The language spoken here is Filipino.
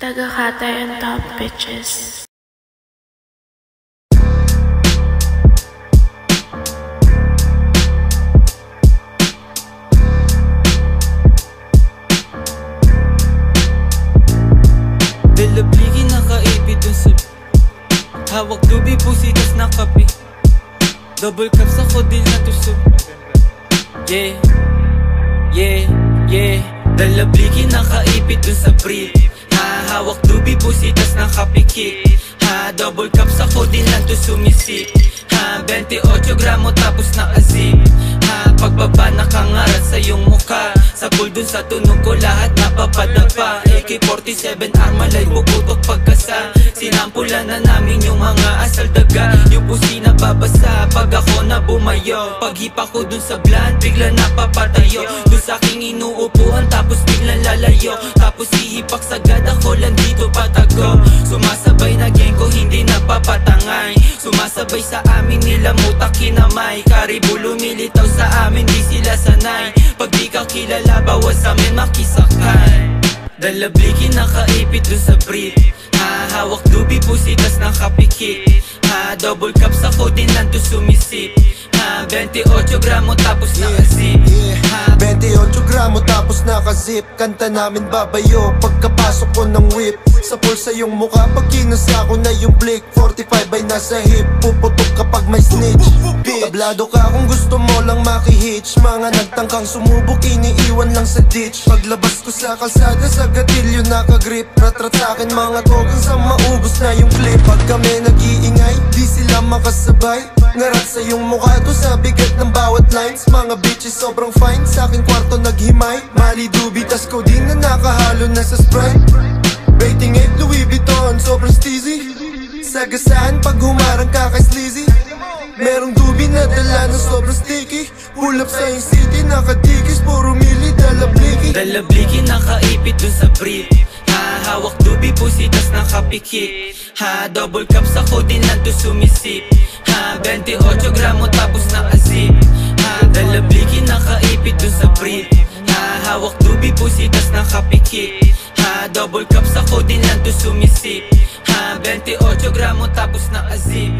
Tagakatay and top bitches. Dalabligi nakaipit dun sa hawak dubi pusitas na kape. Double cups ako din na tusog. Yeah, yeah, yeah. Dalabligi nakaipit dun sa brief. Hawak dubi pusitas na kapikit. Double cups ako din lang to sumisip. 28 gramo tapos nakazip. Pagbaba nakangarat sa iyong mukha. Sa pool dun sa tunog ko lahat napapadapa. AK-47 arma live bubutok pagkasa. Sinampulan na namin yung mga asal daga. Yung pusi na babasa pag ako na bumayo. Paghipa ko dun sa bland bigla napapatayo. Dun sa aking inuupuan tapos biglang lalayo. Tapos hihipak sagad ako lang dito patago. Sumasabay na gang ko hindi napapatangay. Sumasabay sa amin nila mutak kinamay. Karibu lumilitaw sa amin di sila sanay. Pag di ka kilala bawas amin makisakay. Dalabligi nakaipit dun sa brief. Hawak dubi pusitas na kapikit. Double cups ako din lang to sumisip. 28 gramo tapos nakazip. 28 gramo tapos nakazip. Kanta namin babayo pagkapasok ko ng whip. Sa pulsa yung mukha pag kinasa ko na yung blick. 45 ay nasa hip, puputok kapag may snitch. Tablado ka kung gusto mo lang makihitch. Mga nagtangkang sumubok iniiwan lang sa ditch. Paglabas ko sa kalsada sa gatilyo nakagrip. Rat-rat sa'kin mga token sa maubos na yung clip. Pag kami nag-iingay, di sila makasabay. Ngarat sa yung mukha to sa bigat ng bawat lines. Mga bitches sobrang fine, sa aking kwarto naghimay. Mali dubi tas codeine na nakahalo na sa Sprite. Rating 8 Louis Vuitton, sobrang steezy. Sagasaan pag humarang ka kay sleazy. Merong dubi na dala na sobrang sticky. Pull up sa yung city, nakadikis, puro mili, dalabligi. Dalabligi nakaipit dun sa brief. Hawak dubi pusitas na kapikit. Double cups ako din lang to sumisip. 28 gramo tapos nakazip. Dalabligi nakaipit dun sa brief. Hawak dubi pusitas na kapikit. Double cups ako din lang to sumisip. 28 gramo tapos nakazip.